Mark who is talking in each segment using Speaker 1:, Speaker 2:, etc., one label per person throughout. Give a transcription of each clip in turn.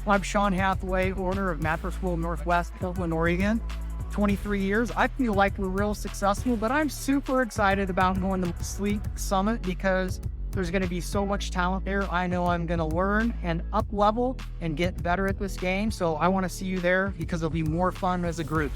Speaker 1: I'm Sean Hathaway, owner of Mattress World Northwest, Portland, Oregon. 23 years. I feel like we're real successful, but I'm super excited about going to the Sleep Summit because there's going to be so much talent there. I know I'm going to learn and up level and get better at this game. So I want to see you there because it'll be more fun as a group.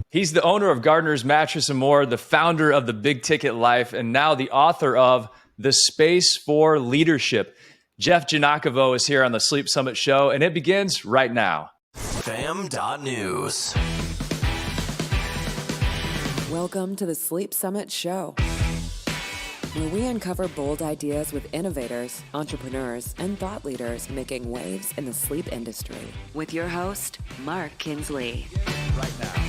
Speaker 2: He's the owner of Gardner's Mattress and More, the founder of The Big Ticket Life, and now the author of The Space for Leadership. Jeff Giagnocavo is here on the Sleep Summit show, and it begins right now.
Speaker 3: Fam.news.
Speaker 4: Welcome to the Sleep Summit show, where we uncover bold ideas with innovators, entrepreneurs, and thought leaders making waves in the sleep industry. With your host, Mark Kinsley.
Speaker 2: Right now.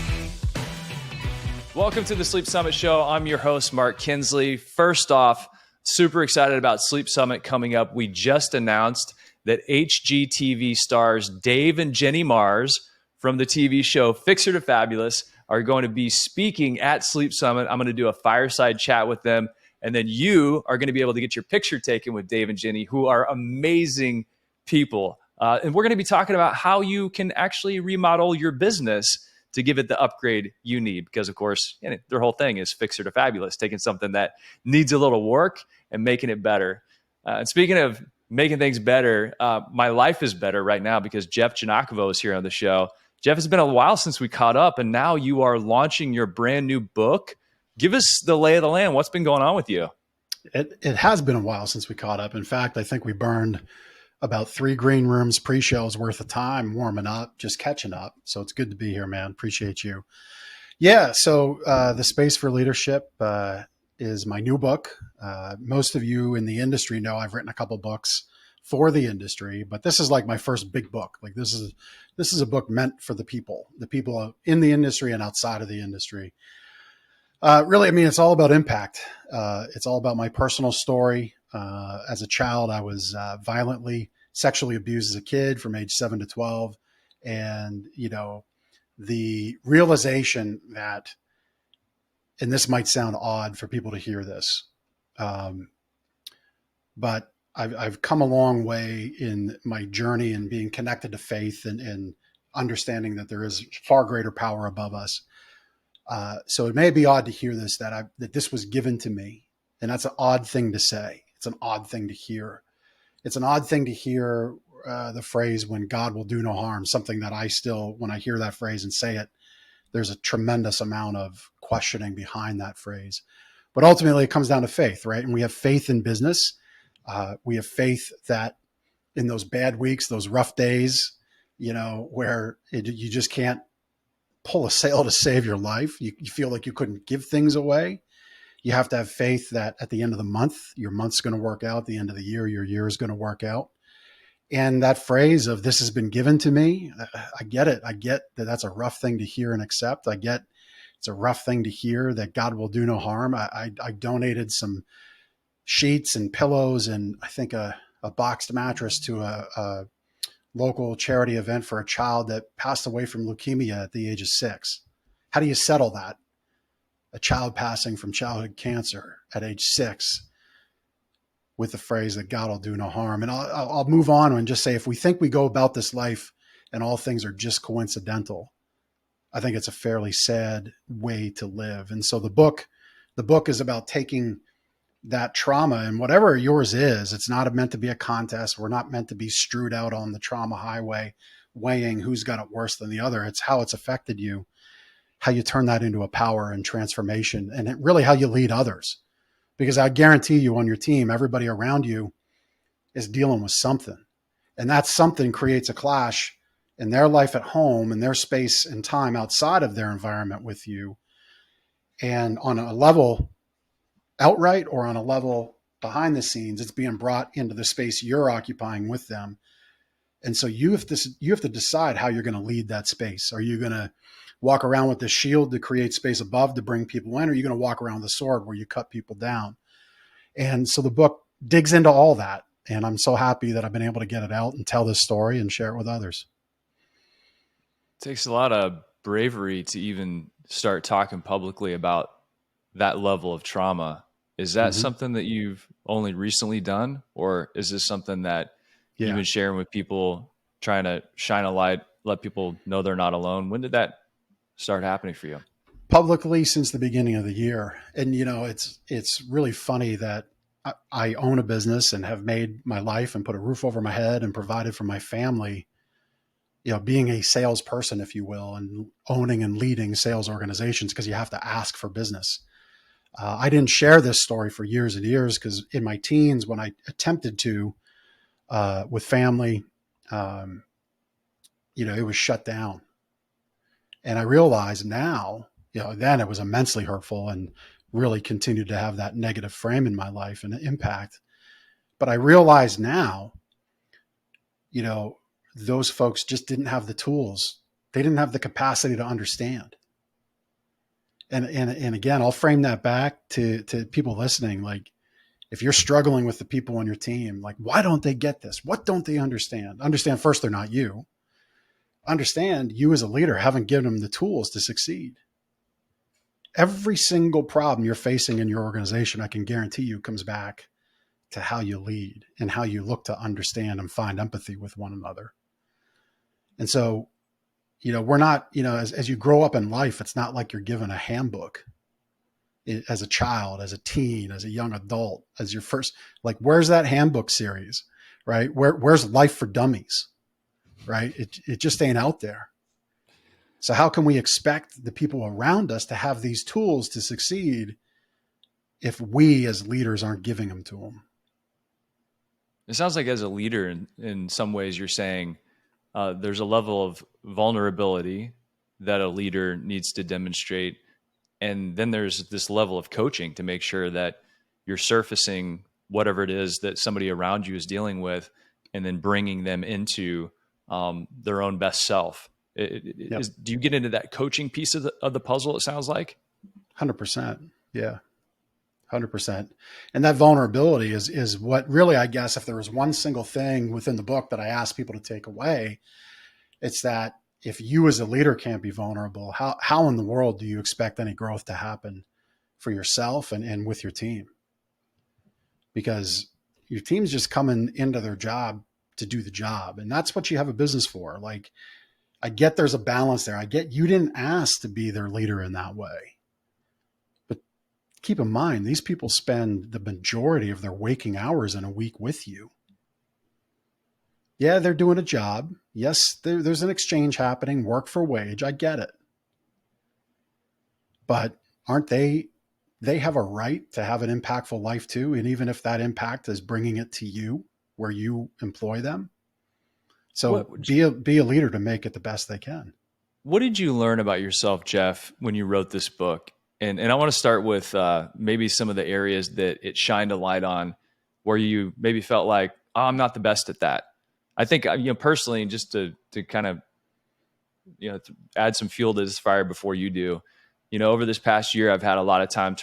Speaker 2: Welcome to the Sleep Summit show. I'm your host, Mark Kinsley. First off, super excited about Sleep Summit coming up. We just announced that HGTV stars Dave and Jenny Mars from the TV show Fixer to Fabulous are going to be speaking at Sleep Summit. I'm going to do a fireside chat with them. And then you are going to be able to get your picture taken with Dave and Jenny, who are amazing people. And we're going to be talking about how you can actually remodel your business to give it the upgrade you need. Because, of course, their whole thing is Fixer to Fabulous, taking something that needs a little work and making it better. And speaking of making things better, my life is better right now because Jeff Giagnocavo is here on the show. Jeff, it's been a while since we caught up, and now you are launching your brand new book. Give us the lay of the land. What's been going on with you?
Speaker 5: It has been a while since we caught up. In fact, I think we burned about 3 green rooms pre-shows worth of time warming up, just catching up. So it's good to be here, man. Appreciate you. Yeah. So The Space for Leadership is my new book. Most of you in the industry know I've written a couple books for the industry, but this is like my first big book. Like this is a book meant for the people in the industry and outside of the industry. Really, I mean, it's all about impact. It's all about my personal story. As a child, I was violently sexually abused as a kid from age 7 to 12. And, the realization that, and this might sound odd for people to hear this, but I've come a long way in my journey and being connected to faith and understanding that there is far greater power above us. So it may be odd to hear this, that this was given to me. And that's an odd thing to say. It's an odd thing to hear. It's an odd thing to hear the phrase, when God will do no harm, something that I still, when I hear that phrase and say it, there's a tremendous amount of questioning behind that phrase. But ultimately it comes down to faith, right? And we have faith in business. We have faith that in those bad weeks, those rough days, where you just can't pull a sale to save your life. You feel like you couldn't give things away. You have to have faith that at the end of the month, your month's going to work out. At the end of the year, your year is going to work out. And that phrase of "this has been given to me," I get it. I get that that's a rough thing to hear and accept. I get it's a rough thing to hear that God will do no harm. I donated some sheets and pillows and I think a boxed mattress to a local charity event for a child that passed away from leukemia at the age of 6. How do you settle that? A child passing from childhood cancer at age 6 with the phrase that God will do no harm. And I'll move on and just say, if we think we go about this life and all things are just coincidental, I think it's a fairly sad way to live. And so the book is about taking that trauma, and whatever yours is, it's not meant to be a contest. We're not meant to be strewed out on the trauma highway, weighing who's got it worse than the other. It's how it's affected you, how you turn that into a power and transformation, and really how you lead others. Because I guarantee you on your team, everybody around you is dealing with something. And that something creates a clash in their life at home and their space and time outside of their environment with you. And on a level outright or on a level behind the scenes, it's being brought into the space you're occupying with them. And so you have to decide how you're going to lead that space. Are you going to walk around with the shield to create space above to bring people in? Or are you going to walk around with the sword where you cut people down? And so the book digs into all that. And I'm so happy that I've been able to get it out and tell this story and share it with others.
Speaker 2: It takes a lot of bravery to even start talking publicly about that level of trauma. Is that something that you've only recently done, or is this something that you've been sharing with people trying to shine a light, let people know they're not alone. When did that start happening for you?
Speaker 5: Publicly since the beginning of the year. And, it's really funny that I own a business and have made my life and put a roof over my head and provided for my family, being a salesperson, if you will, and owning and leading sales organizations, because you have to ask for business. I didn't share this story for years and years because in my teens, when I attempted to, with family, it was shut down. And I realize now, then it was immensely hurtful and really continued to have that negative frame in my life and impact. But I realize now, those folks just didn't have the tools. They didn't have the capacity to understand. And again, I'll frame that back to people listening. Like, if you're struggling with the people on your team, like, why don't they get this? What don't they understand? Understand first, they're not you. Understand you as a leader haven't given them the tools to succeed. Every single problem you're facing in your organization, I can guarantee you, comes back to how you lead and how you look to understand and find empathy with one another. And so, we're not, as you grow up in life, it's not like you're given a handbook as a child, as a teen, as a young adult, as your first, like, where's that handbook series, right? Where's Life for Dummies, right? It just ain't out there. So how can we expect the people around us to have these tools to succeed if we as leaders aren't giving them to them?
Speaker 2: It sounds like as a leader, in some ways, you're saying there's a level of vulnerability that a leader needs to demonstrate. And then there's this level of coaching to make sure that you're surfacing whatever it is that somebody around you is dealing with, and then bringing them into their own best self.
Speaker 5: Yep.
Speaker 2: Do you get into that coaching piece of the puzzle, it sounds like?
Speaker 5: 100%. Yeah. 100%. And that vulnerability is what really, I guess, if there was one single thing within the book that I asked people to take away, it's that if you as a leader can't be vulnerable, how in the world do you expect any growth to happen for yourself and with your team? Because your team's just coming into their job to do the job. And that's what you have a business for. Like, I get there's a balance there. I get you didn't ask to be their leader in that way. But keep in mind, these people spend the majority of their waking hours in a week with you. Yeah, they're doing a job. Yes, there's an exchange happening, work for wage. I get it. But aren't they have a right to have an impactful life too? And even if that impact is bringing it to you where you employ them. So be a leader to make it the best they can.
Speaker 2: What did you learn about yourself, Jeff, when you wrote this book? And I want to start with maybe some of the areas that it shined a light on where you maybe felt like, oh, I'm not the best at that. I think, personally, just to kind of, to add some fuel to this fire before you do, over this past year, I've had a lot of time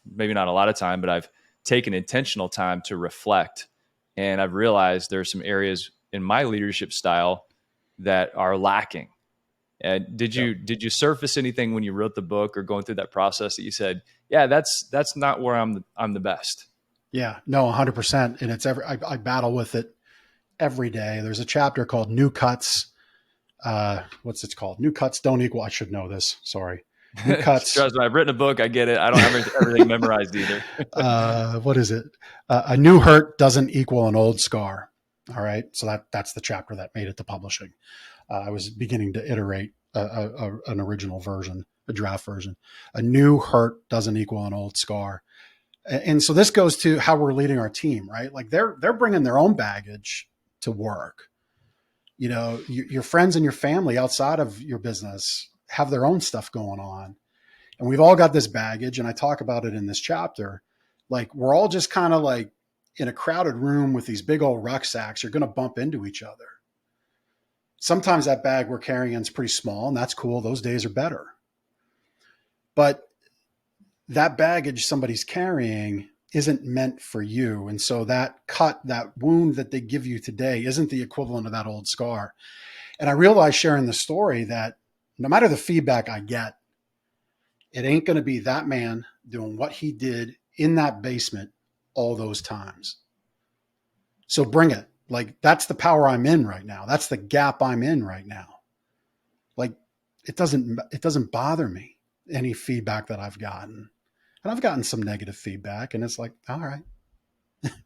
Speaker 2: maybe not a lot of time, but I've taken intentional time to reflect. And I've realized there's some areas in my leadership style that are lacking. And did you surface anything when you wrote the book or going through that process that you said, yeah, that's not where I'm the best?
Speaker 5: Yeah, no, 100%. And I battle with it every day. There's a chapter called New Cuts. What's it called? New cuts don't equal. I should know this. Sorry. New cuts.
Speaker 2: Trust me, I've written a book. I get it. I don't have everything memorized either.
Speaker 5: What is it? A new hurt doesn't equal an old scar. All right. So that's the chapter that made it to publishing. I was beginning to iterate an original version, a draft version. A new hurt doesn't equal an old scar. And so this goes to how we're leading our team, right? Like they're bringing their own baggage to work. Your friends and your family outside of your business have their own stuff going on. And we've all got this baggage. And I talk about it in this chapter. Like, we're all just kind of like in a crowded room with these big old rucksacks. You're going to bump into each other. Sometimes that bag we're carrying is pretty small, and that's cool. Those days are better. But that baggage somebody's carrying isn't meant for you. And so that wound that they give you today isn't the equivalent of that old scar. And I realized sharing the story that no matter the feedback I get, it ain't going to be that man doing what he did in that basement all those times. So bring it. Like, that's the power I'm in right now. That's the gap I'm in right now. Like, it doesn't bother me, any feedback that I've gotten. And I've gotten some negative feedback, and it's like, all right,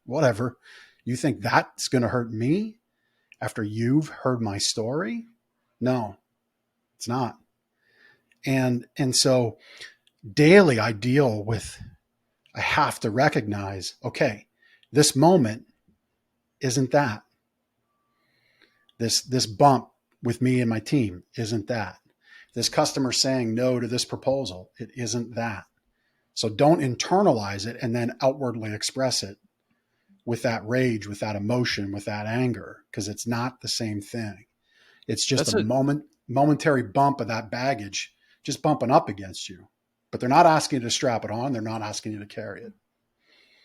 Speaker 5: whatever. You think that's going to hurt me after you've heard my story? No, it's not. And so daily I deal with, I have to recognize, okay, this moment isn't that. This bump with me and my team isn't that. This customer saying no to this proposal, it isn't that. So don't internalize it and then outwardly express it with that rage, with that emotion, with that anger, because it's not the same thing. It's just momentary bump of that baggage just bumping up against you. But they're not asking you to strap it on. They're not asking you to carry it.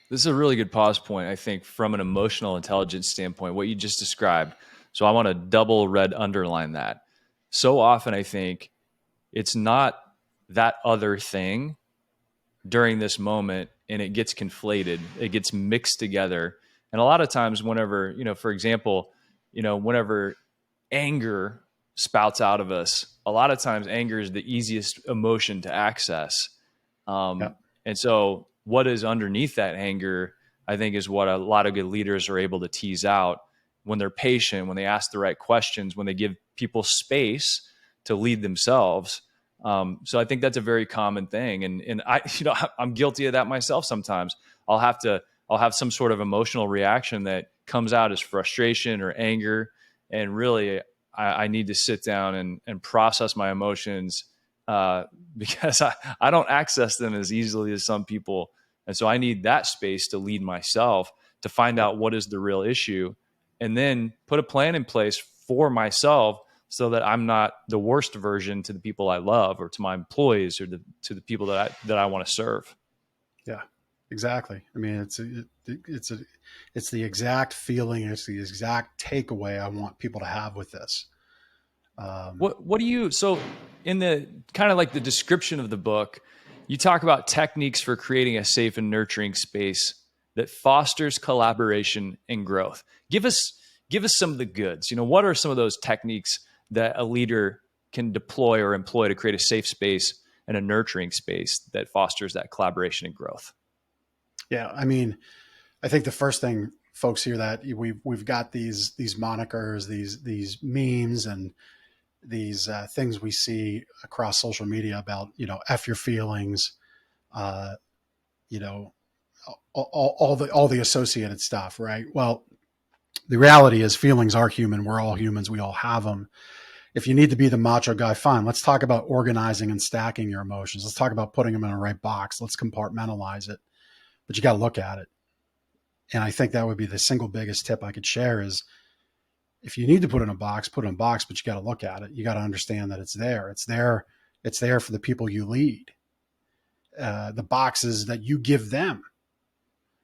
Speaker 2: This is a really good pause point, I think, from an emotional intelligence standpoint, what you just described. So I want to double red underline that. So often I think it's not that other thing during this moment, and it gets conflated. It gets mixed together. And a lot of times whenever, for example, whenever anger spouts out of us, a lot of times anger is the easiest emotion to access.
Speaker 5: Yep.
Speaker 2: And so what is underneath that anger, I think, is what a lot of good leaders are able to tease out when they're patient, when they ask the right questions, when they give people space to lead themselves. So I think that's a very common thing. And I, I'm guilty of that myself sometimes. I'll have some sort of emotional reaction that comes out as frustration or anger. And really, I need to sit down and process my emotions because I don't access them as easily as some people. And so I need that space to lead myself, to find out what is the real issue, and then put a plan in place for myself so that I'm not the worst version to the people I love, or to my employees, or to the people that I want to serve. Yeah,
Speaker 5: exactly. I mean, it's the exact feeling. It's the exact takeaway I want people to have with this.
Speaker 2: What do you, so in the kind of like the description of the book, you talk about techniques for creating a safe and nurturing space that fosters collaboration and growth. Give us some of the goods. What are some of those techniques that a leader can deploy or employ to create a safe space and a nurturing space that fosters that collaboration and growth?
Speaker 5: Yeah, I mean, I think the first thing folks hear that we've got these monikers, these memes, and these things we see across social media about, F your feelings, all the associated stuff, right? Well, the reality is feelings are human. We're all humans. We all have them. If you need to be the macho guy, fine. Let's talk about organizing and stacking your emotions. Let's talk about putting them in the right box. Let's compartmentalize it. But you got to look at it. And I think that would be the single biggest tip I could share is, if you need to put it in a box, put it in a box, but you got to look at it. You got to understand that it's there. It's there for the people you lead. The boxes that you give them,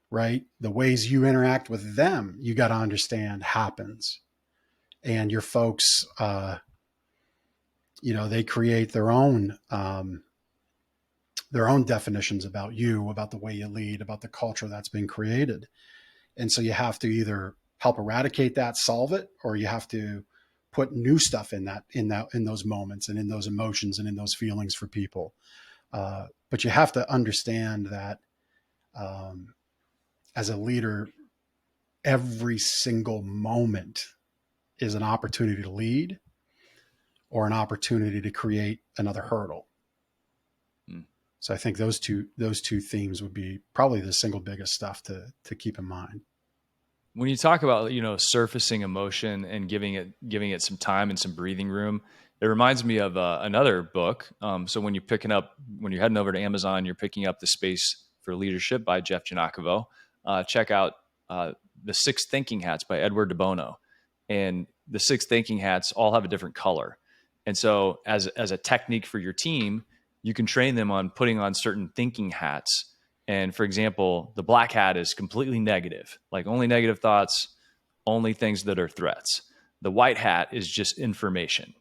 Speaker 5: right? The ways you interact with them, you got to understand happens. And your folks, they create their own definitions about you, about the way you lead, about the culture that's been created. And so you have to either help eradicate that, solve it, or you have to put new stuff in those moments and in those emotions and in those feelings for people. But you have to understand that as a leader, every single moment is an opportunity to lead or an opportunity to create another hurdle. So I think those two themes would be probably the single biggest stuff to keep in mind.
Speaker 2: When you talk about, surfacing emotion and giving it some time and some breathing room, it reminds me of another book. So when you're heading over to Amazon, you're picking up The Space for Leadership by Jeff Giagnocavo. Check out The 6 Thinking Hats by Edward de Bono. And the 6 thinking hats all have a different color. And so as a technique for your team, you can train them on putting on certain thinking hats. And for example, the black hat is completely negative, like only negative thoughts, only things that are threats. The white hat is just information.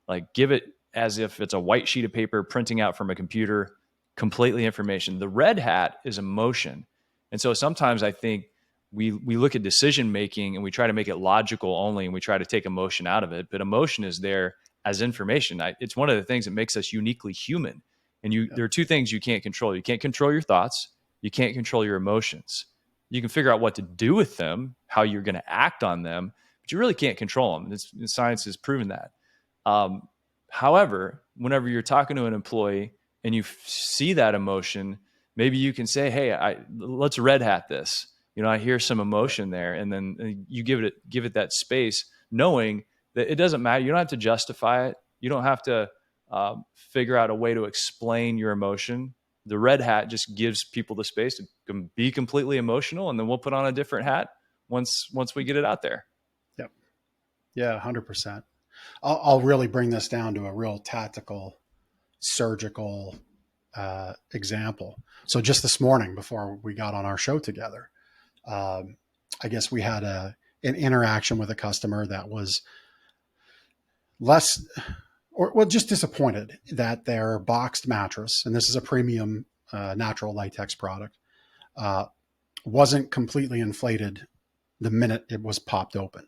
Speaker 2: Like, give it as if it's a white sheet of paper printing out from a computer, completely information. The red hat is emotion. And so sometimes I think we look at decision making and we try to make it logical only, and we try to take emotion out of it. But emotion is there as information. It's one of the things that makes us uniquely human. And there are two things you can't control. You can't control your thoughts. You can't control your emotions. You can figure out what to do with them, how you're going to act on them, but you really can't control them. Science has proven that. However, whenever you're talking to an employee and you see that emotion, maybe you can say, hey, let's red hat this. I hear some emotion there. And then you give it that space, knowing that it doesn't matter. You don't have to justify it. You don't have to figure out a way to explain your emotion. The red hat just gives people the space to be completely emotional, and then we'll put on a different hat once we get it out there.
Speaker 5: Yep. Yeah, 100%. I'll really bring this down to a real tactical, surgical example. So just this morning, before we got on our show together, I guess we had an interaction with a customer that was just disappointed that their boxed mattress, and this is a premium natural latex product, wasn't completely inflated the minute it was popped open.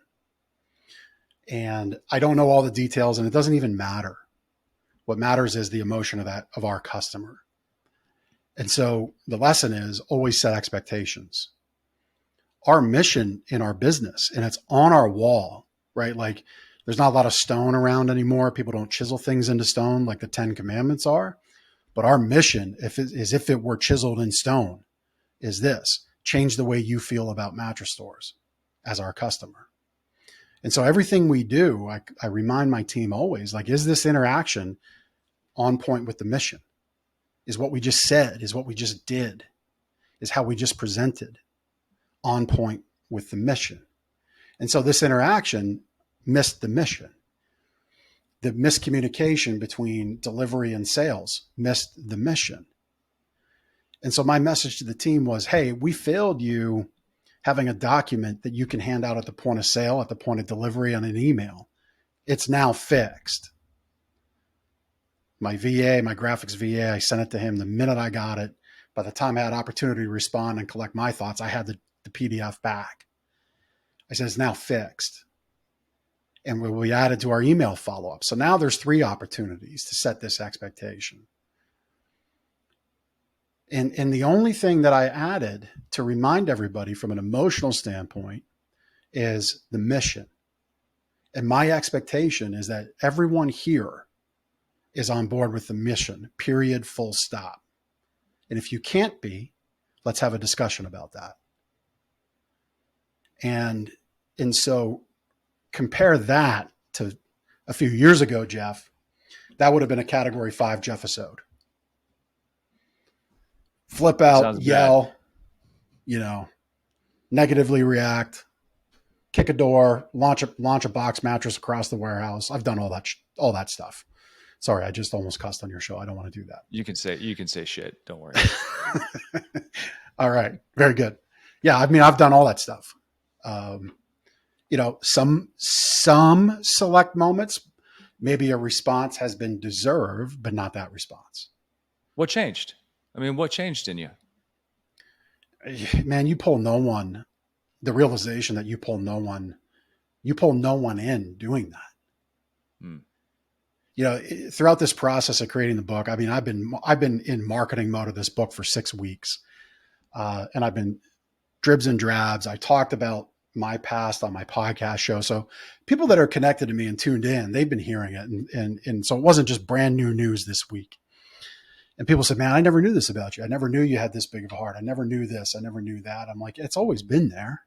Speaker 5: And I don't know all the details, and it doesn't even matter. What matters is the emotion of our customer. And so the lesson is always set expectations. Our mission in our business, and it's on our wall, right? Like, there's not a lot of stone around anymore. People don't chisel things into stone like the 10 Commandments are. But our mission, if it were chiseled in stone, is this: change the way you feel about mattress stores as our customer. And so everything we do, I remind my team always, like, is this interaction on point with the mission? Is what we just said, is what we just did, is how we just presented on point with the mission? And so this interaction missed the mission. The miscommunication between delivery and sales missed the mission. And so my message to the team was, hey, we failed you having a document that you can hand out at the point of sale, at the point of delivery on an email. It's now fixed. My graphics VA, I sent it to him the minute I got it. By the time I had opportunity to respond and collect my thoughts, I had the PDF back. I said, it's now fixed. And we added to our email follow-up. So now there's 3 opportunities to set this expectation. And the only thing that I added to remind everybody from an emotional standpoint is the mission. And my expectation is that everyone here is on board with the mission, period, full stop. And if you can't be, let's have a discussion about that. And so compare that to a few years ago, Jeff. That would have been a Category 5 Jeff-isode. Flip out, yell, negatively react, kick a door, launch a box mattress across the warehouse. I've done all that stuff. Sorry, I just almost cussed on your show. I don't want to do that.
Speaker 2: You can say shit. Don't worry.
Speaker 5: All right. Very good. Yeah. I mean, I've done all that stuff. Some select moments, maybe a response has been deserved, but not that response.
Speaker 2: What changed? I mean, what changed in you?
Speaker 5: Man, you pull no one, the realization that you pull no one in doing that. Throughout this process of creating the book, I mean, I've been in marketing mode of this book for 6 weeks. And I've been dribs and drabs. I talked about my past on my podcast show. So people that are connected to me and tuned in, they've been hearing it. And so it wasn't just brand new news this week. And people said, man, I never knew this about you. I never knew you had this big of a heart. I never knew this. I never knew that. I'm like, it's always been there.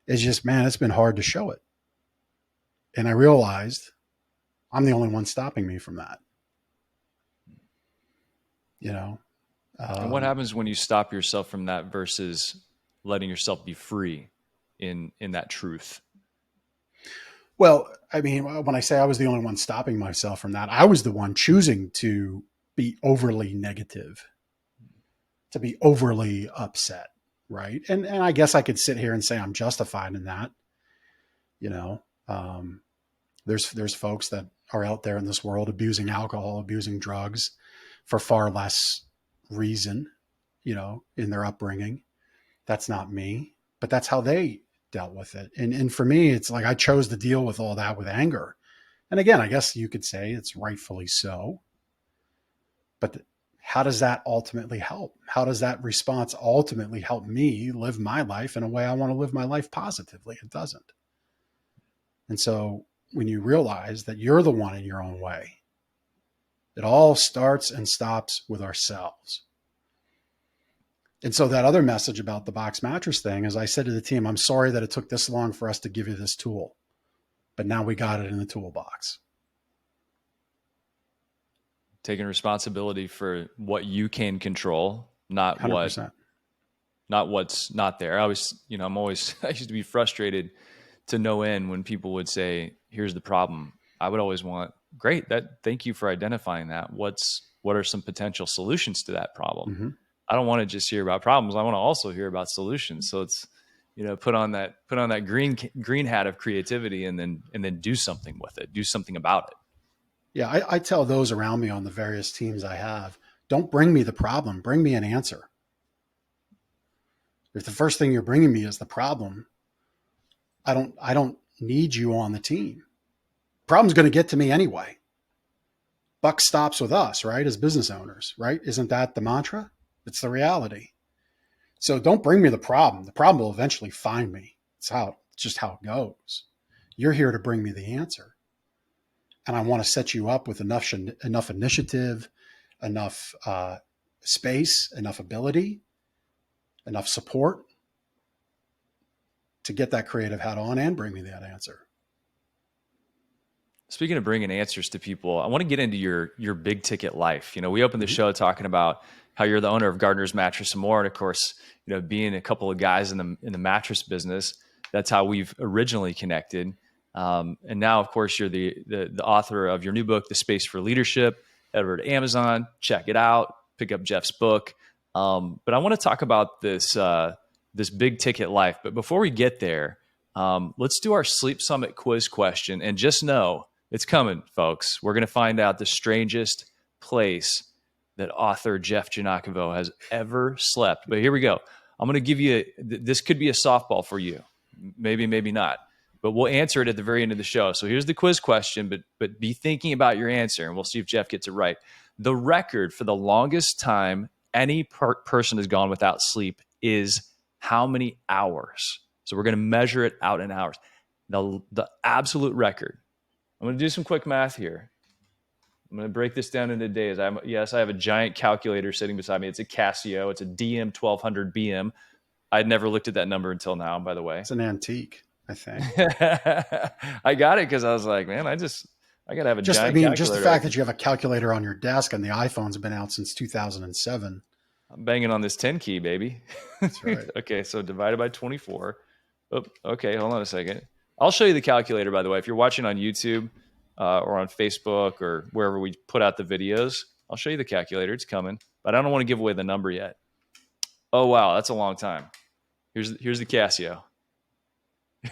Speaker 5: It's just, man, it's been hard to show it. And I realized I'm the only one stopping me from that.
Speaker 2: And what happens when you stop yourself from that versus letting yourself be free in that truth?
Speaker 5: Well, I mean, when I say I was the only one stopping myself from that, I was the one choosing to be overly negative, to be overly upset, right? And I guess I could sit here and say I'm justified in that. There's folks that are out there in this world abusing alcohol, abusing drugs for far less reason, in their upbringing. That's not me, but that's how they dealt with it. And for me, it's like I chose to deal with all that with anger. And again, I guess you could say it's rightfully so. But how does that ultimately help? How does that response ultimately help me live my life in a way I want to live my life positively? It doesn't. And so when you realize that you're the one in your own way, it all starts and stops with ourselves. And so that other message about the box mattress thing is I said to the team, I'm sorry that it took this long for us to give you this tool, but now we got it in the toolbox.
Speaker 2: Taking responsibility for what you can control, not
Speaker 5: 100%.
Speaker 2: what's not there. I used to be frustrated to no end when people would say, here's the problem. I would always want, great, thank you for identifying that. What are some potential solutions to that problem?
Speaker 5: Mm-hmm.
Speaker 2: I don't want to just hear about problems. I want to also hear about solutions. So it's, put on that green hat of creativity and then do something with it, do something about it.
Speaker 5: Yeah, I tell those around me on the various teams I have, don't bring me the problem, bring me an answer. If the first thing you're bringing me is the problem, I don't need you on the team. Problem's going to get to me anyway. Buck stops with us, right? As business owners, right? Isn't that the mantra? It's the reality. So don't bring me the problem. The problem will eventually find me. It's just how it goes. You're here to bring me the answer. And I want to set you up with enough initiative, enough space, enough ability, enough support to get that creative hat on and bring me that answer.
Speaker 2: Speaking of bringing answers to people, I want to get into your big ticket life. We opened the show talking about how you're the owner of Gardner's Mattress and More, and of course, being a couple of guys in the mattress business, that's how we've originally connected. And now, of course, you're the author of your new book, The Space for Leadership. Head over to Amazon, check it out, pick up Jeff's book. But I want to talk about this big ticket life. But before we get there, let's do our Sleep Summit quiz question. And just know it's coming, folks. We're going to find out the strangest place that author Jeff Giagnocavo has ever slept. But here we go. I'm going to give you this could be a softball for you. Maybe, maybe not. But we'll answer it at the very end of the show. So here's the quiz question, but be thinking about your answer, and we'll see if Jeff gets it right. The record for the longest time any person has gone without sleep is how many hours? So we're going to measure it out in hours. The absolute record. I'm going to do some quick math here. I'm going to break this down into days. I have a giant calculator sitting beside me. It's a Casio. It's a DM 1200 BM. I'd never looked at that number until now, by the way.
Speaker 5: It's an antique, I think.
Speaker 2: I got it because I was like, man, I got to have a giant calculator.
Speaker 5: Just the fact that you have a calculator on your desk and the iPhones have been out since 2007.
Speaker 2: I'm banging on this 10 key, baby.
Speaker 5: That's right.
Speaker 2: Okay, so divided by 24. Oh, okay, hold on a second. I'll show you the calculator, by the way. If you're watching on YouTube or on Facebook or wherever we put out the videos, I'll show you the calculator. It's coming, but I don't want to give away the number yet. Oh, wow, that's a long time. Here's the Casio.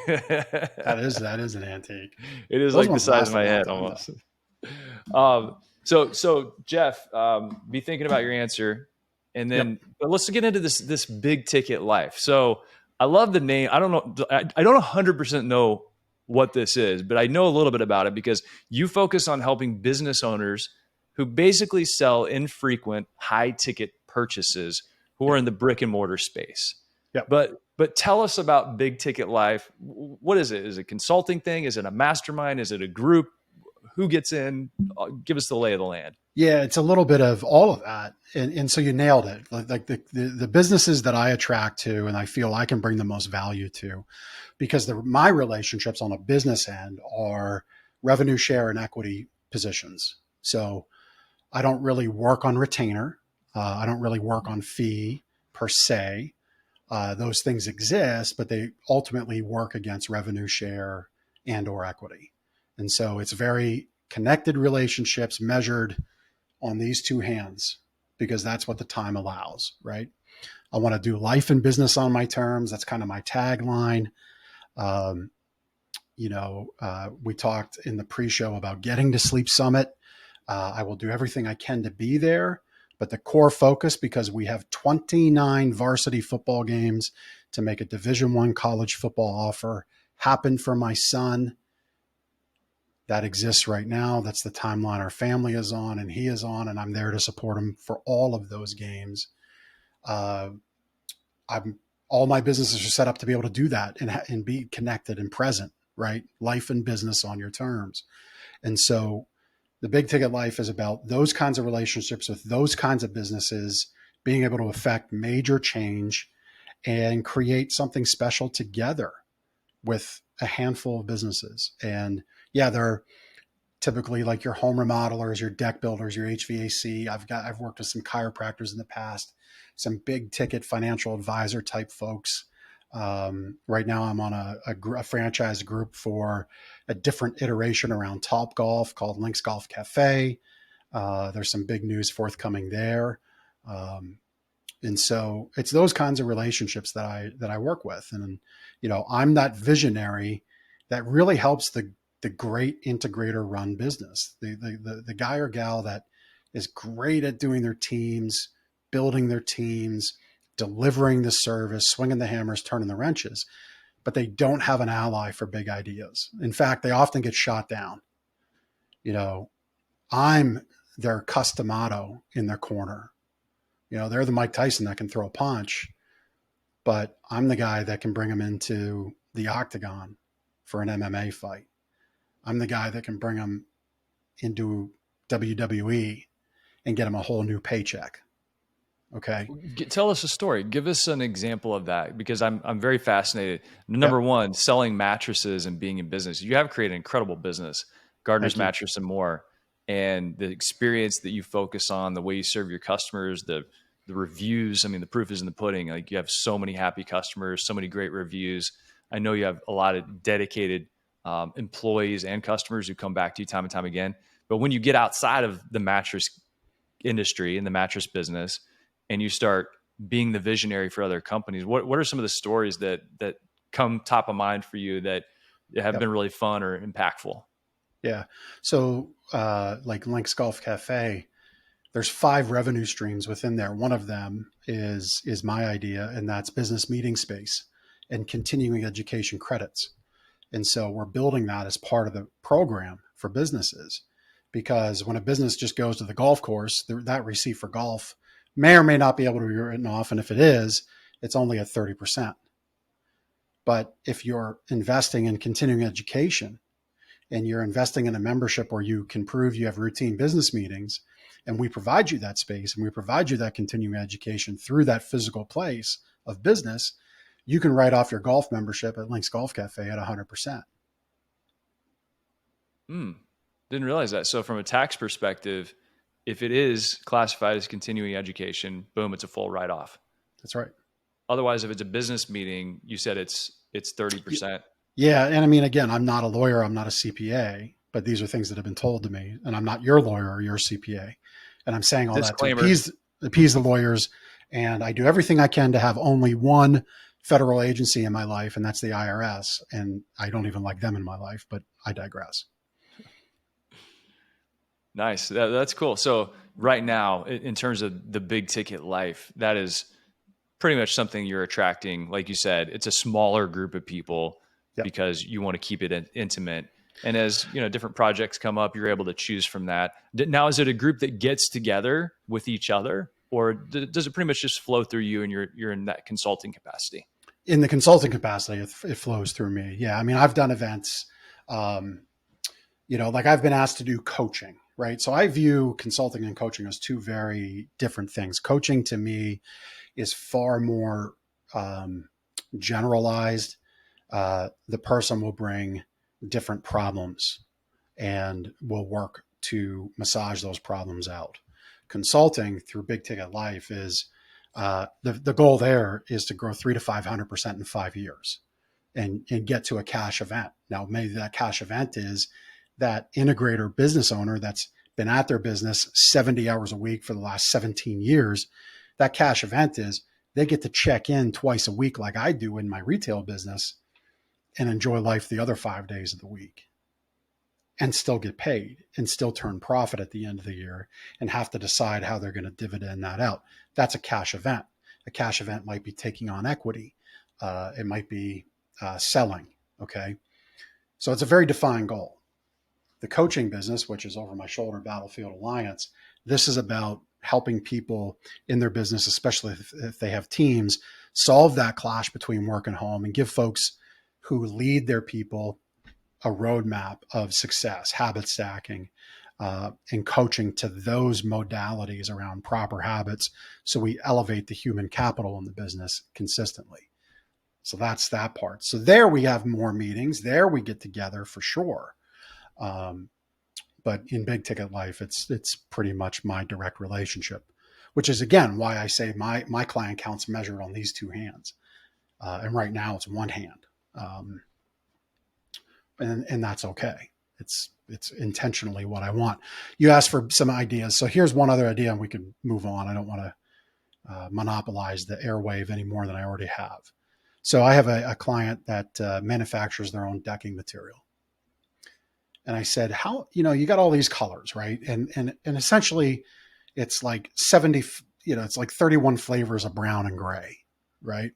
Speaker 5: That is an antique.
Speaker 2: It is like the size of my head almost. So Jeff, be thinking about your answer, and then but let's get into this big ticket life. So I love the name. I don't know. I don't 100% know what this is, but I know a little bit about it because you focus on helping business owners who basically sell infrequent, high ticket purchases who are in the brick and mortar space.
Speaker 5: Yep.
Speaker 2: But tell us about Big Ticket Life. What is it? Is it a consulting thing? Is it a mastermind? Is it a group? Who gets in? Give us the lay of the land.
Speaker 5: Yeah, it's a little bit of all of that. And so you nailed it. Like the businesses that I attract to and I feel I can bring the most value to, because my relationships on a business end are revenue share and equity positions. So I don't really work on retainer. I don't really work on fee per se. Those things exist, but they ultimately work against revenue share and or equity. And so it's very connected relationships measured on these two hands because that's what the time allows, right? I want to do life and business on my terms. That's kind of my tagline. We talked in the pre-show about getting to Sleep Summit. I will do everything I can to be there, But the core focus, because we have 29 varsity football games to make a Division I college football offer happen for my son, that exists right now. That's the timeline our family is on and he is on, and I'm there to support him for all of those games. All my businesses are set up to be able to do that and be connected and present, right? Life and business on your terms. And so the big ticket life is about those kinds of relationships with those kinds of businesses, being able to affect major change and create something special together with a handful of businesses. And yeah, they're typically like your home remodelers, your deck builders, your HVAC. I've worked with some chiropractors in the past, some big ticket financial advisor type folks. Right now I'm on a franchise group for a different iteration around Top Golf called Links Golf Cafe. There's some big news forthcoming there. And so it's those kinds of relationships that I work with. And, I'm that visionary that really helps the great integrator run business, the guy or gal that is great at doing their teams, building their teams, delivering the service, swinging the hammers, turning the wrenches, but they don't have an ally for big ideas. In fact, they often get shot down. I'm their customato in their corner. They're the Mike Tyson that can throw a punch, but I'm the guy that can bring them into the octagon for an MMA fight. I'm the guy that can bring them into WWE and get them a whole new paycheck. Okay.
Speaker 2: Tell us a story. Give us an example of that, because I'm very fascinated. Number one, selling mattresses and being in business. You have created an incredible business, Gardner's Mattress and more. And the experience that you focus on, the way you serve your customers, the reviews. I mean, the proof is in the pudding. Like, you have so many happy customers, so many great reviews. I know you have a lot of dedicated employees and customers who come back to you time and time again. But when you get outside of the mattress industry and the mattress business, and you start being the visionary for other companies, what are some of the stories that come top of mind for you that have been really fun or impactful?
Speaker 5: Yeah. So like Links Golf Cafe, there's 5 revenue streams within there. One of them is my idea, and that's business meeting space and continuing education credits. And so we're building that as part of the program for businesses, because when a business just goes to the golf course, that receipt for golf may or may not be able to be written off. And if it is, it's only at 30%. But if you're investing in continuing education and you're investing in a membership where you can prove you have routine business meetings, and we provide you that space and we provide you that continuing education through that physical place of business, you can write off your golf membership at Links Golf Cafe at 100%.
Speaker 2: Didn't realize that. So from a tax perspective, if it is classified as continuing education, boom, it's a full write-off.
Speaker 5: That's right.
Speaker 2: Otherwise, if it's a business meeting, you said it's 30%.
Speaker 5: Yeah. And I mean, again, I'm not a lawyer, I'm not a CPA, but these are things that have been told to me, and I'm not your lawyer or your CPA. And I'm saying all
Speaker 2: Disclaimer.
Speaker 5: that to appease the lawyers. And I do everything I can to have only one federal agency in my life, and that's the IRS. And I don't even like them in my life, but I digress.
Speaker 2: Nice. That's cool. So right now, in terms of the big ticket life, that is pretty much something you're attracting. Like you said, it's a smaller group of people because you want to keep it intimate. And as different projects come up, you're able to choose from that. Now, is it a group that gets together with each other, or does it pretty much just flow through you and you're in that consulting capacity?
Speaker 5: In the consulting capacity, it flows through me. Yeah. I mean, I've done events, like I've been asked to do coaching, right? So I view consulting and coaching as two very different things. Coaching to me is far more generalized. The person will bring different problems and will work to massage those problems out. Consulting through Big Ticket Life is the goal there is to grow 300 to 500% in 5 years and get to a cash event. Now, maybe that cash event is that integrator business owner that's been at their business 70 hours a week for the last 17 years. That cash event is they get to check in twice a week like I do in my retail business and enjoy life the other 5 days of the week. and still get paid and still turn profit at the end of the year and have to decide how they're going to dividend that out. That's a cash event. A cash event might be taking on equity. It might be selling. Okay. So it's a very defined goal. The coaching business, which is over my shoulder, Battlefield Alliance, this is about helping people in their business, especially if they have teams, solve that clash between work and home and give folks who lead their people a roadmap of success, habit stacking, and coaching to those modalities around proper habits. So we elevate the human capital in the business consistently. So that's that part. So there we have more meetings. There we get together for sure. But in big ticket life, it's pretty much my direct relationship, which is again why I say my client count's measured on these two hands, and right now it's one hand, and that's okay. It's intentionally what I want. You asked for some ideas, so here's one other idea, and we can move on. I don't want to monopolize the airwave any more than I already have. So I have a client that manufactures their own decking material. And I said, how, you got all these colors, right? And essentially it's like 70, it's like 31 flavors of brown and gray, right?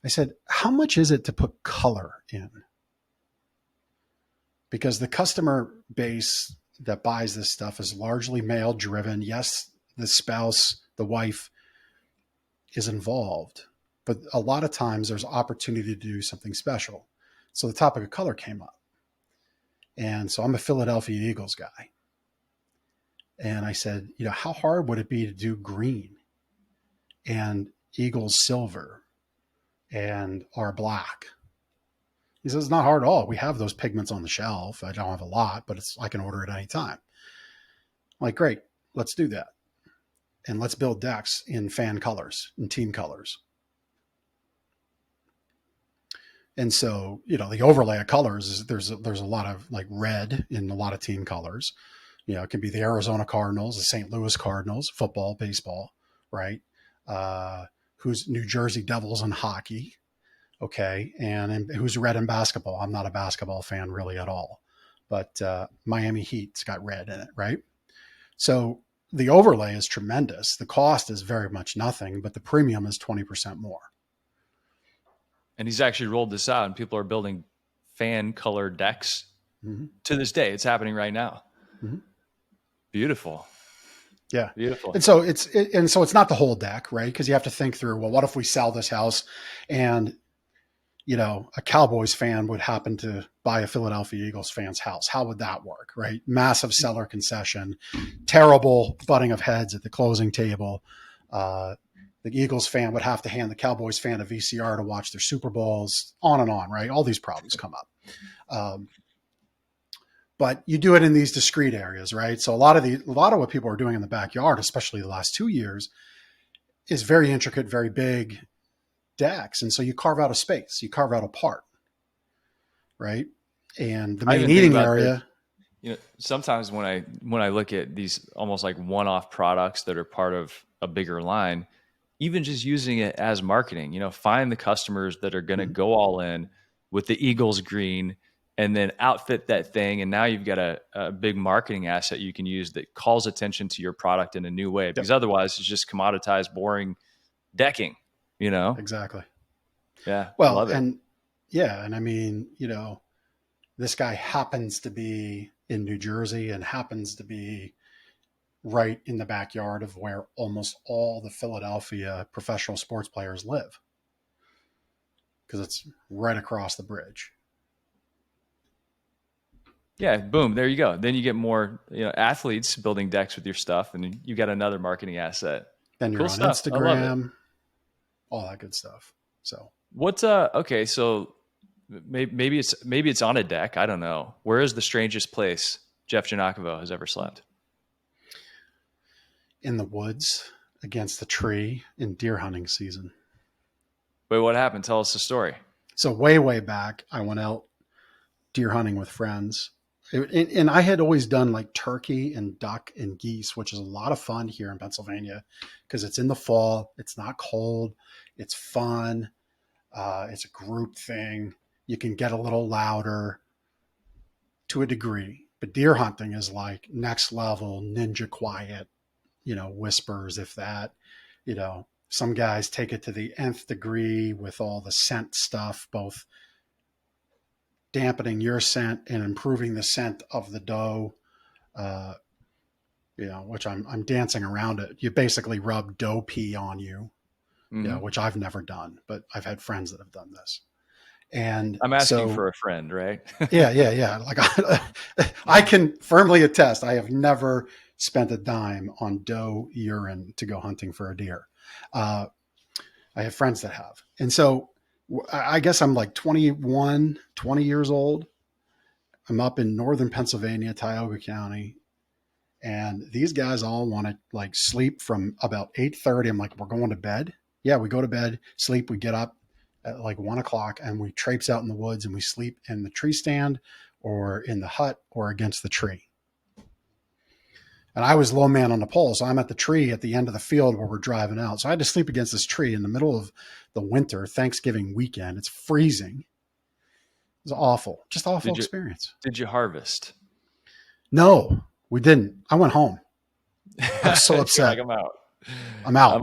Speaker 5: I said, how much is it to put color in? Because the customer base that buys this stuff is largely male driven. Yes, the spouse, the wife is involved, but a lot of times there's opportunity to do something special. So the topic of color came up. And so I'm a Philadelphia Eagles guy. And I said, how hard would it be to do green and Eagles silver and our black? He says, it's not hard at all. We have those pigments on the shelf. I don't have a lot, but I can order it anytime. I'm like, great, let's do that. And let's build decks in fan colors and team colors. And so, the overlay of colors is there's a lot of like red in a lot of team colors. It can be the Arizona Cardinals, the St. Louis Cardinals, football, baseball, right? Who's New Jersey Devils in hockey. Okay. And who's red in basketball. I'm not a basketball fan really at all, but Miami Heat's got red in it, right? So the overlay is tremendous. The cost is very much nothing, but the premium is 20% more.
Speaker 2: And he's actually rolled this out, and people are building fan color decks to this day. It's happening right now. Mm-hmm. Beautiful.
Speaker 5: Yeah.
Speaker 2: Beautiful.
Speaker 5: And so it's not the whole deck, right? Because you have to think through, well, what if we sell this house and, a Cowboys fan would happen to buy a Philadelphia Eagles fan's house? How would that work, right? Massive seller concession, terrible butting of heads at the closing table. The Eagles fan would have to hand the Cowboys fan a VCR to watch their Super Bowls, on and on, right? All these problems come up. But you do it in these discrete areas, right? So a lot of what people are doing in the backyard, especially the last 2 years, is very intricate, very big decks. And so you carve out a space, you carve out a part, right? And the main eating area.
Speaker 2: Sometimes when I look at these almost like one-off products that are part of a bigger line, even just using it as marketing, find the customers that are going to go all in with the Eagles green and then outfit that thing. And now you've got a big marketing asset you can use that calls attention to your product in a new way, because otherwise it's just commoditized, boring decking,
Speaker 5: Exactly.
Speaker 2: Yeah.
Speaker 5: Well,
Speaker 2: love it.
Speaker 5: and I mean, this guy happens to be in New Jersey and happens to be right in the backyard of where almost all the Philadelphia professional sports players live, because it's right across the bridge.
Speaker 2: Yeah, boom, there you go. Then you get more athletes building decks with your stuff, and you got another marketing asset.
Speaker 5: Then you're
Speaker 2: cool
Speaker 5: on
Speaker 2: stuff.
Speaker 5: Instagram, all that good stuff. So
Speaker 2: what's okay, so maybe it's on a deck. I don't know. Where is the strangest place Jeff Giagnocavo has ever slept?
Speaker 5: In the woods against the tree in deer hunting season.
Speaker 2: Wait, what happened? Tell us the story.
Speaker 5: So way back, I went out deer hunting with friends. And I had always done like turkey and duck and geese, which is a lot of fun here in Pennsylvania because it's in the fall. It's not cold. It's fun. It's a group thing. You can get a little louder. to a degree, but deer hunting is like next level ninja quiet, whispers, if that, some guys take it to the nth degree with all the scent stuff, both dampening your scent and improving the scent of the doe, which I'm dancing around it. You basically rub doe pee on you, which I've never done, but I've had friends that have done this. And
Speaker 2: I'm asking for a friend, right?
Speaker 5: yeah. Like I can firmly attest, I have never spent a dime on doe urine to go hunting for a deer. I have friends that have. And so I guess I'm like 20 years old. I'm up in northern Pennsylvania, Tioga County. And these guys all want to like sleep from about 8:30. I'm like, we're going to bed. Yeah, we go to bed, sleep. We get up at like 1:00 and we traipse out in the woods and we sleep in the tree stand or in the hut or against the tree. And I was low man on the pole. So I'm at the tree at the end of the field where we're driving out. So I had to sleep against this tree in the middle of the winter, Thanksgiving weekend. It's freezing. It was awful, just awful experience.
Speaker 2: Did you harvest?
Speaker 5: No, we didn't. I went home. I was so upset.
Speaker 2: Like, I'm out.
Speaker 5: I'm out.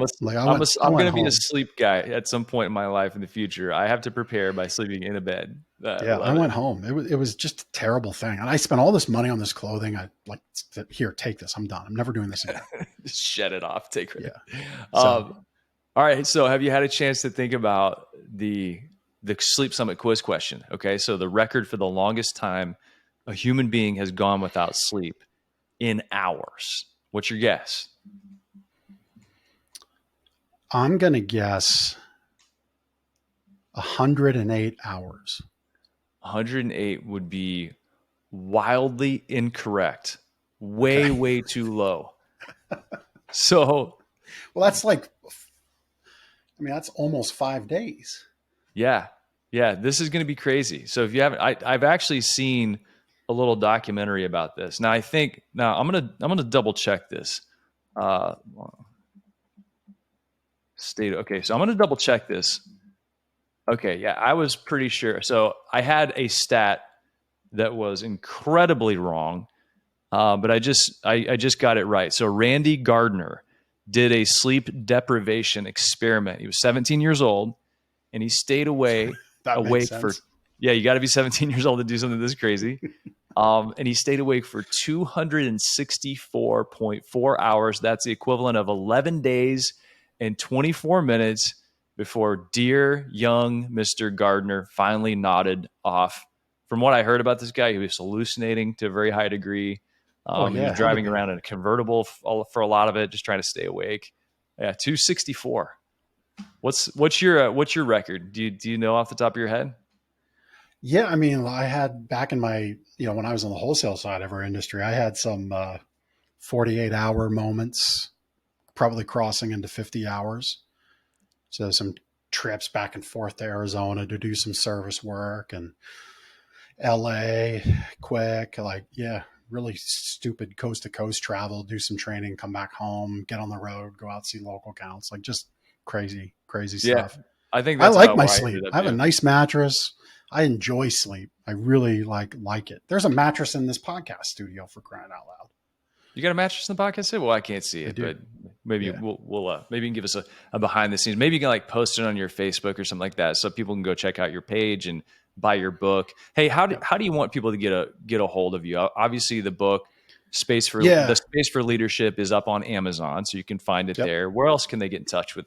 Speaker 2: I'm going to be a sleep guy at some point in my life in the future. I have to prepare by sleeping in a bed.
Speaker 5: I went home. It was just a terrible thing. And I spent all this money on this clothing. I like, here, take this. I'm done. I'm never doing this again.
Speaker 2: Just shed it off. Take it.
Speaker 5: Yeah.
Speaker 2: All right. So have you had a chance to think about the Sleep Summit quiz question? Okay. So the record for the longest time a human being has gone without sleep in hours. What's your guess?
Speaker 5: I'm going to guess 108 hours.
Speaker 2: 108 would be wildly incorrect. Way too low. So,
Speaker 5: well, that's like, that's almost 5 days.
Speaker 2: Yeah. This is going to be crazy. So if you haven't, I've actually seen a little documentary about this. Now I'm going to double check this. Okay. So I'm going to double check this. Okay. Yeah. I was pretty sure. So I had a stat that was incredibly wrong. But I just got it right. So Randy Gardner did a sleep deprivation experiment. He was 17 years old and he stayed awake for, you got to be 17 years old to do something this crazy. And he stayed awake for 264.4 hours. That's the equivalent of 11 days and 24 minutes before dear young Mr. Gardner finally nodded off. From what I heard about this guy, he was hallucinating to a very high degree. He was driving around in a convertible for a lot of it, just trying to stay awake. Yeah, 264. What's your record? Do you know off the top of your head?
Speaker 5: Yeah, I had back in my, when I was on the wholesale side of our industry, I had some 48-hour moments, probably crossing into 50 hours. So some trips back and forth to Arizona to do some service work and LA quick, really stupid coast to coast travel, do some training, come back home, get on the road, go out, see local accounts, like just crazy stuff.
Speaker 2: I think
Speaker 5: I like my sleep. I have a nice mattress. I enjoy sleep. I really like it. There's a mattress in this podcast studio, for crying out loud.
Speaker 2: You got a mattress in the podcast? Well, I can't see it, but maybe we'll maybe you can give us a behind the scenes. Maybe you can post it on your Facebook or something like that, so people can go check out your page and buy your book. Hey, how do you want people to get a hold of you? Obviously, the book the Space for Leadership is up on Amazon, so you can find it there. Where else can they get in touch with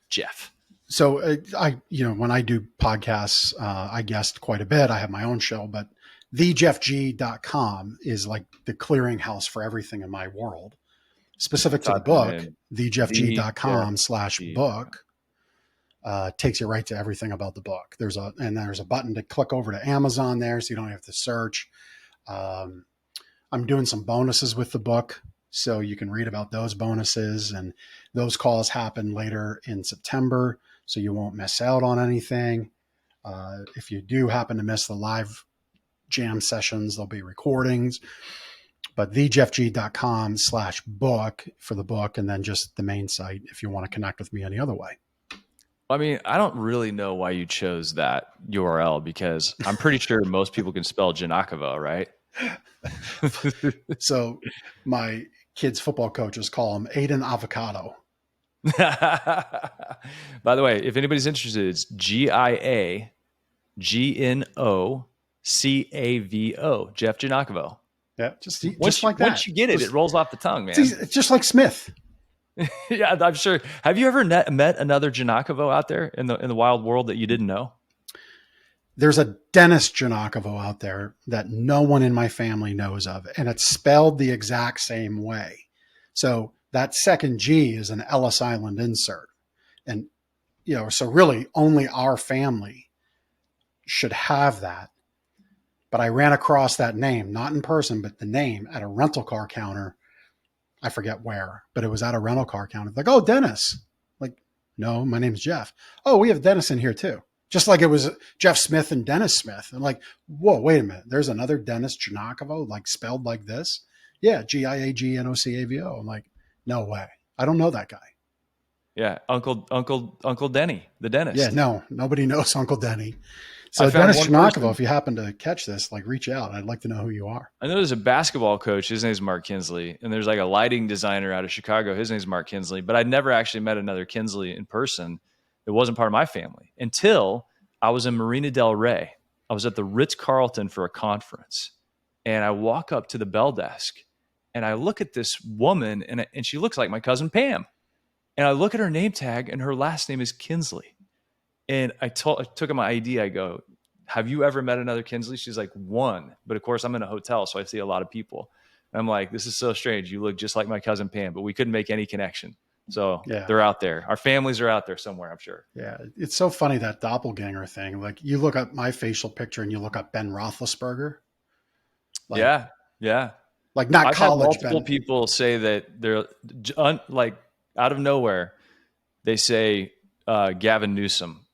Speaker 2: Jeff?
Speaker 5: So when I do podcasts, I guest quite a bit. I have my own show, but thejeffg.com is like the clearinghouse for everything in my world. Specific to the book, thejeffg.com/book takes you right to everything about the book. There's a button to click over to Amazon there, so you don't have to search. I'm doing some bonuses with the book, so you can read about those bonuses, and those calls happen later in September, so you won't miss out on anything. If you do happen to miss the live jam sessions, there'll be recordings, but thejeffg.com/book for the book, and then just the main site if you want to connect with me any other way.
Speaker 2: I mean, I don't really know why you chose that URL because I'm pretty sure most people can spell Giagnocavo, right?
Speaker 5: So my kids' football coaches call him Aiden Avocado.
Speaker 2: By the way, if anybody's interested, it's Giagnocavo, Jeff Giagnocavo.
Speaker 5: Yeah, just like that.
Speaker 2: Once you get it, it rolls off the tongue, man.
Speaker 5: It's just like Smith.
Speaker 2: Yeah, I'm sure. Have you ever met another Giagnocavo out there in the wild world that you didn't know?
Speaker 5: There's a Dennis Giagnocavo out there that no one in my family knows of, and it's spelled the exact same way. So that second G is an Ellis Island insert. And, so really only our family should have that. But I ran across that name, not in person, but the name at a rental car counter. I forget where, but it was at a rental car counter. Like, oh, Dennis. Like, no, my name's Jeff. Oh, we have Dennis in here too. Just like it was Jeff Smith and Dennis Smith. I'm like, whoa, wait a minute. There's another Dennis Giagnocavo, like spelled like this. Yeah, Giagnocavo. I'm like, no way. I don't know that guy.
Speaker 2: Yeah, Uncle Denny, the dentist.
Speaker 5: Yeah, no, nobody knows Uncle Denny. So Dennis Giagnocavo, if you happen to catch this, like reach out. I'd like to know who you are.
Speaker 2: I know there's a basketball coach. His name's Mark Kinsley. And there's like a lighting designer out of Chicago. His name's Mark Kinsley. But I'd never actually met another Kinsley in person. It wasn't part of my family until I was in Marina Del Rey. I was at the Ritz-Carlton for a conference. And I walk up to the bell desk and I look at this woman and she looks like my cousin Pam. And I look at her name tag and her last name is Kinsley. And I took her my ID. I go, have you ever met another Kinsley? She's like, one. But of course, I'm in a hotel, so I see a lot of people. And I'm like, this is so strange. You look just like my cousin Pam, but we couldn't make any connection. So They're out there. Our families are out there somewhere, I'm sure.
Speaker 5: Yeah, it's so funny, that doppelganger thing. Like, you look up my facial picture and you look up Ben Roethlisberger. Like,
Speaker 2: yeah.
Speaker 5: Like, not
Speaker 2: I've
Speaker 5: college
Speaker 2: had multiple people say that they're like out of nowhere. They say Gavin Newsom.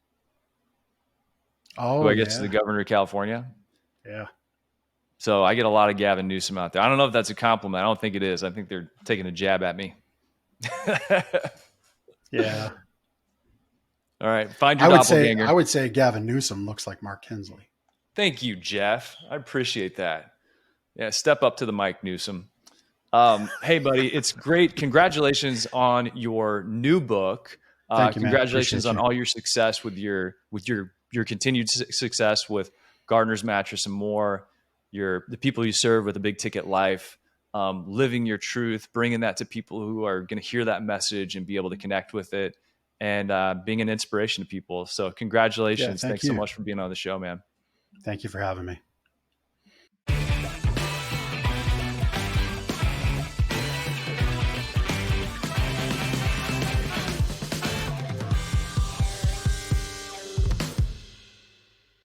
Speaker 5: Oh,
Speaker 2: who I guess is the governor of California.
Speaker 5: Yeah.
Speaker 2: So I get a lot of Gavin Newsom out there. I don't know if that's a compliment. I don't think it is. I think they're taking a jab at me.
Speaker 5: Yeah.
Speaker 2: All right. Find your doppelganger.
Speaker 5: I would say Gavin Newsom looks like Mark Kinsley.
Speaker 2: Thank you, Jeff. I appreciate that. Yeah. Step up to the mic, Newsom. Hey, buddy, it's great. Congratulations on your new book.
Speaker 5: Thank you, man.
Speaker 2: Congratulations on
Speaker 5: Appreciate you.
Speaker 2: all your success with your continued success with Gardner's Mattress and more, the people you serve with a big ticket life, living your truth, bringing that to people who are going to hear that message and be able to connect with it, and being an inspiration to people. So congratulations.
Speaker 5: Yeah,
Speaker 2: Thanks so much for being on the show, man.
Speaker 5: Thank you for having me.